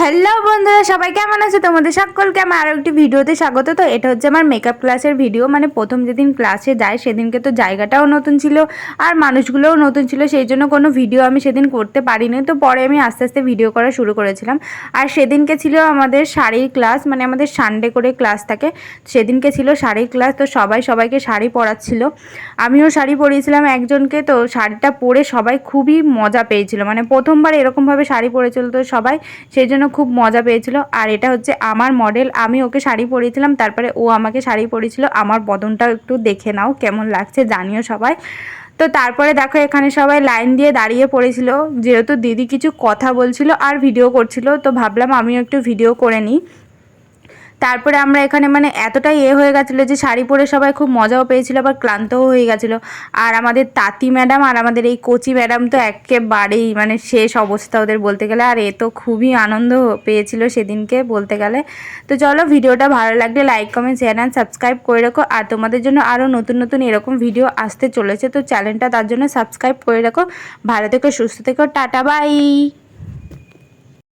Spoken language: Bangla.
হ্যালো বন্ধুরা, সবাই কেমন আছে? তোমাদের সকলকে আমার আরও একটি ভিডিওতে স্বাগত। তো এটা হচ্ছে আমার মেকআপ ক্লাসের ভিডিও। মানে প্রথম যেদিন ক্লাসে যাই সেদিনকে তো জায়গাটাও নতুন ছিল আর মানুষগুলোও নতুন ছিল, সেই জন্য কোনো ভিডিও আমি সেদিন করতে পারিনি। তো পরে আমি আস্তে আস্তে ভিডিও করা শুরু করেছিলাম। আর সেদিনকে ছিল আমাদের শাড়ির ক্লাস, মানে আমাদের সানডে করে ক্লাস থাকে, সেদিনকে ছিল শাড়ির ক্লাস। তো সবাইকে শাড়ি পরাচ্ছিল, আমিও শাড়ি পরিয়েছিলাম একজনকে। তো শাড়িটা পরে সবাই খুবই মজা পেয়েছিল, মানে প্রথমবার এরকমভাবে শাড়ি পরেছিল তো সবাই, সেই জন্য খুব মজা পেয়েছিল। আর এটা হচ্ছে আমার মডেল, আমি ওকে শাড়ি পরিয়েছিলাম, তারপরে ও আমাকে শাড়ি পরিয়েছিল। আমার বদনটাও একটু দেখে নাও কেমন লাগছে জানিও সবাই। তো তারপরে দেখো এখানে সবাই লাইন দিয়ে দাঁড়িয়ে পড়েছিল, যেহেতু দিদি কিছু কথা বলছিল আর ভিডিও করছিল, তো ভাবলাম আমিও একটু ভিডিও করে নিই। তারপরে আমরা এখানে মানে এতটাই হয়ে গেছিলো যে শাড়ি পরে সবাই খুব মজাও পেয়েছিল, আবার ক্লান্তও হয়ে গেছিলো। আর আমাদের তাঁতি ম্যাডাম আর আমাদের এই কচি ম্যাডাম তো একেবারেই মানে শেষ অবস্থা ওদের বলতে গেলে। আর এ তো খুবই আনন্দ পেয়েছিল সেদিনকে বলতে গেলে। তো চলো, ভিডিওটা ভালো লাগলে like comment share and subscribe করে রাখো। আর তোমাদের জন্য আরও নতুন নতুন এরকম ভিডিও আসতে চলেছে, তো চ্যানেলটা তার জন্য সাবস্ক্রাইব করে রাখো। ভালো থেকো, সুস্থ থেকো, টাটা বাই।